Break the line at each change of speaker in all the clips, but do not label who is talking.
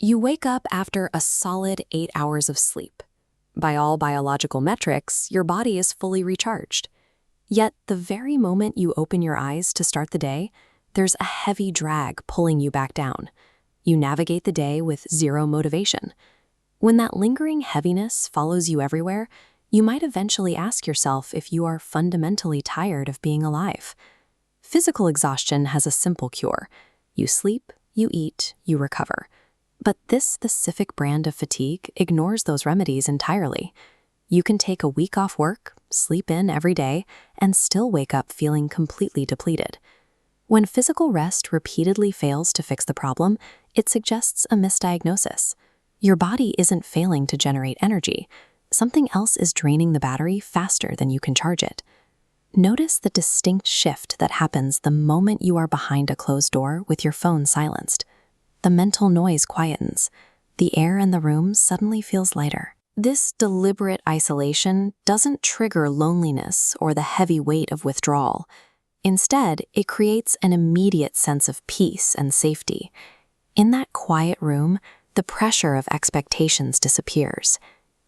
You wake up after a solid 8 hours of sleep. By all biological metrics, your body is fully recharged. Yet, the very moment you open your eyes to start the day, there's a heavy drag pulling you back down. You navigate the day with zero motivation. When that lingering heaviness follows you everywhere, you might eventually ask yourself if you are fundamentally tired of being alive. Physical exhaustion has a simple cure. You sleep, you eat, you recover. But this specific brand of fatigue ignores those remedies entirely. You can take a week off work, sleep in every day, and still wake up feeling completely depleted. When physical rest repeatedly fails to fix the problem, it suggests a misdiagnosis. Your body isn't failing to generate energy. Something else is draining the battery faster than you can charge it. Notice the distinct shift that happens the moment you are behind a closed door with your phone silenced. The mental noise quietens. The air in the room suddenly feels lighter. This deliberate isolation doesn't trigger loneliness or the heavy weight of withdrawal. Instead, it creates an immediate sense of peace and safety. In that quiet room, the pressure of expectations disappears.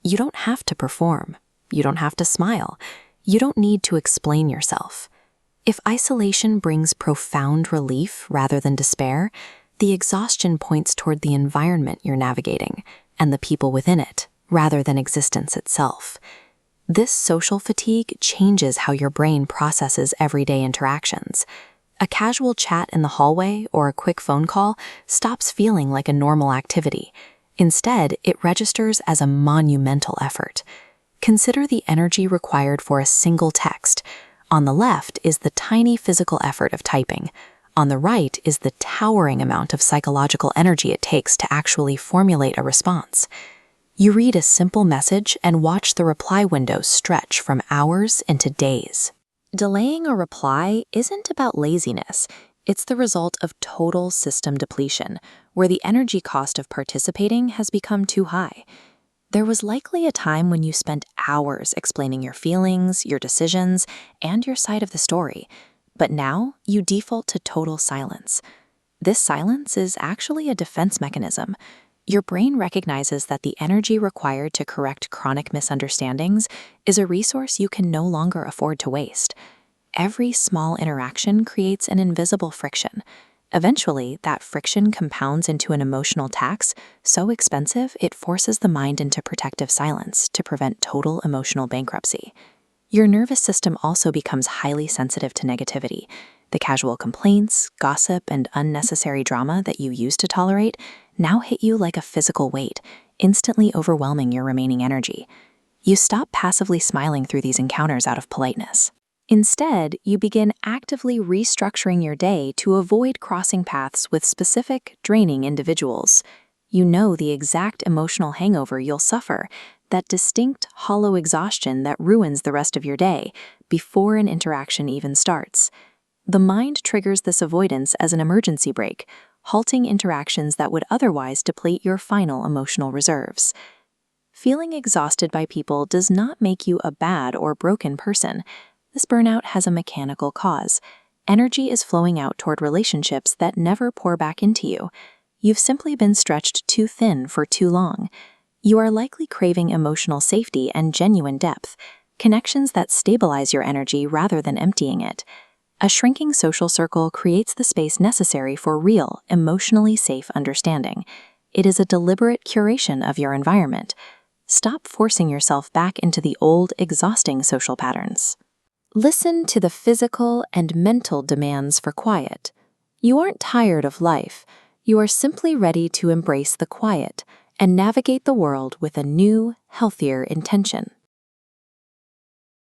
You don't have to perform. You don't have to smile. You don't need to explain yourself. If isolation brings profound relief rather than despair, the exhaustion points toward the environment you're navigating and the people within it, rather than existence itself. This social fatigue changes how your brain processes everyday interactions. A casual chat in the hallway or a quick phone call stops feeling like a normal activity. Instead, it registers as a monumental effort. Consider the energy required for a single text. On the left is the tiny physical effort of typing. On the right is the towering amount of psychological energy it takes to actually formulate a response. You read a simple message and watch the reply window stretch from hours into days. Delaying a reply isn't about laziness. It's the result of total system depletion, where the energy cost of participating has become too high. There was likely a time when you spent hours explaining your feelings, your decisions, and your side of the story. But now, you default to total silence. This silence is actually a defense mechanism. Your brain recognizes that the energy required to correct chronic misunderstandings is a resource you can no longer afford to waste. Every small interaction creates an invisible friction. Eventually, that friction compounds into an emotional tax so expensive it forces the mind into protective silence to prevent total emotional bankruptcy. Your nervous system also becomes highly sensitive to negativity. The casual complaints, gossip, and unnecessary drama that you used to tolerate now hit you like a physical weight, instantly overwhelming your remaining energy. You stop passively smiling through these encounters out of politeness. Instead, you begin actively restructuring your day to avoid crossing paths with specific, draining individuals. You know the exact emotional hangover you'll suffer, that distinct, hollow exhaustion that ruins the rest of your day before an interaction even starts. The mind triggers this avoidance as an emergency brake, halting interactions that would otherwise deplete your final emotional reserves. Feeling exhausted by people does not make you a bad or broken person. This burnout has a mechanical cause. Energy is flowing out toward relationships that never pour back into you. You've simply been stretched too thin for too long. You are likely craving emotional safety and genuine depth, connections that stabilize your energy rather than emptying it. A shrinking social circle creates the space necessary for real, emotionally safe understanding. It is a deliberate curation of your environment. Stop forcing yourself back into the old, exhausting social patterns. Listen to the physical and mental demands for quiet. You aren't tired of life. You are simply ready to embrace the quiet and navigate the world with a new, healthier intention.